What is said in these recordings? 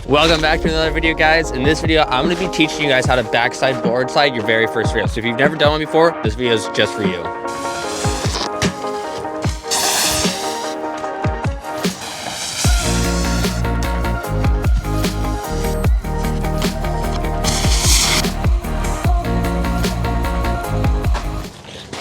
Welcome back to another video, guys. In this video, I'm going to be teaching you guys how to backside board slide your very first rail. So if you've never done one before, this video is just for you.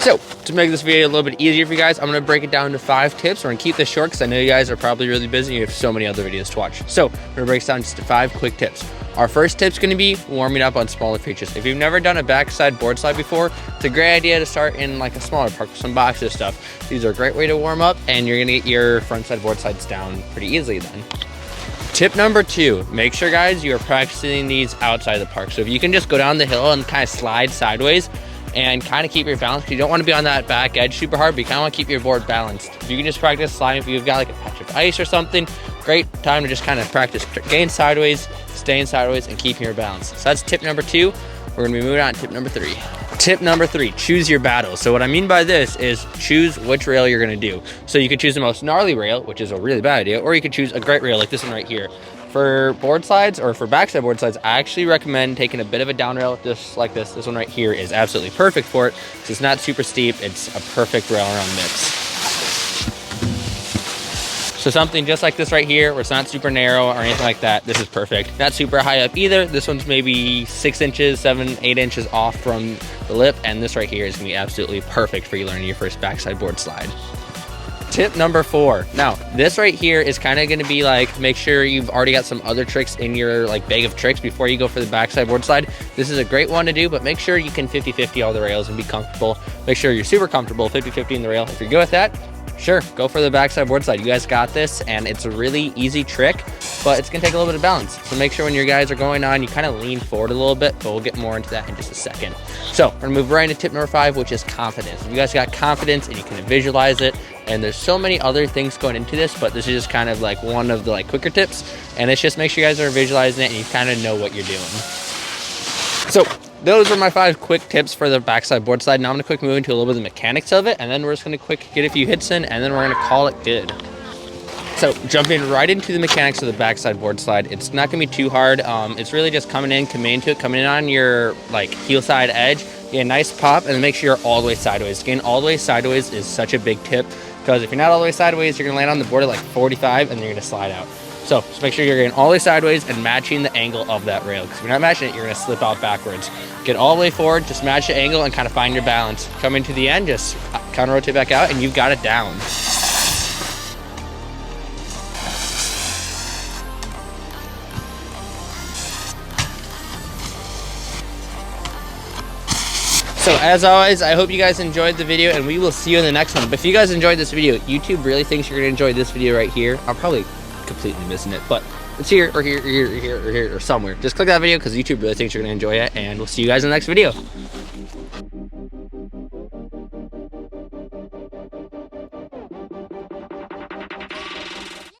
So, to make this video a little bit easier for you guys, I'm going to break it down into 5 tips. We're going to keep this short because I know you guys are probably really busy and you have so many other videos to watch. So, we're going to break it down just to 5 quick tips. Our first tip's going to be warming up on smaller features. If you've never done a backside board slide before, it's a great idea to start in like a smaller park with some boxes stuff. These are a great way to warm up, and you're going to get your frontside board slides down pretty easily then. Tip number 2, make sure, guys, you are practicing these outside the park. So if you can just go down the hill and kind of slide sideways, and kind of keep your balance, because you don't want to be on that back edge super hard, but you kind of want to keep your board balanced. If you can just practice sliding, if you've got like a patch of ice or something, great time to just kind of practice getting sideways, staying sideways, and keeping your balance. So that's tip number 2. We're going to be moving on to tip number 3. Tip number 3, choose your battles. So what I mean by this is choose which rail you're going to do. So you could choose the most gnarly rail, which is a really bad idea, or you could choose a great rail like this one right here. For board slides, or for backside board slides, I actually recommend taking a bit of a down rail just like this. This one right here is absolutely perfect for it. So it's not super steep. It's a perfect rail around mix. So something just like this right here, where it's not super narrow or anything like that, this is perfect. Not super high up either. This one's maybe 6 inches, 7, 8 inches off from the lip, and this right here is gonna be absolutely perfect for you learning your first backside board slide. Tip number 4. Now, this right here is kind of going to be like, make sure you've already got some other tricks in your like bag of tricks before you go for the backside board slide. This is a great one to do, but make sure you can 50-50 all the rails and be comfortable. Make sure you're super comfortable 50-50 in the rail. If you're good with that, sure, go for the backside board slide. You guys got this, and it's a really easy trick, but it's going to take a little bit of balance. So make sure when your guys are going on, you kind of lean forward a little bit, but we'll get more into that in just a second. So we're going to move right into tip number 5, which is confidence. If you guys got confidence and you can visualize it, and there's so many other things going into this, but this is just kind of like one of the like quicker tips, and it's just make sure you guys are visualizing it and you kind of know what you're doing. So those are my 5 quick tips for the backside board slide. Now I'm going to quick move into a little bit of the mechanics of it, and then we're just going to quick get a few hits in, and then we're going to call it good. So jumping right into the mechanics of the backside board slide, it's not going to be too hard. It's really just coming in on your like heel side edge, get a nice pop, and then make sure you're all the way sideways. Getting all the way sideways is such a big tip, because if you're not all the way sideways, you're going to land on the board at like 45, and then you're going to slide out. So just make sure you're getting all the way sideways and matching the angle of that rail, because if you're not matching it, you're going to slip out backwards. Get all the way forward, just match the angle and kind of find your balance. Coming to the end, just counter rotate back out, and you've got it down. So as always, I hope you guys enjoyed the video, and we will see you in the next one. But if you guys enjoyed this video, YouTube really thinks you're going to enjoy this video right here. I'm probably completely missing it, but it's here or here or here or here or here or somewhere. Just click that video, because YouTube really thinks you're going to enjoy it, and we'll see you guys in the next video.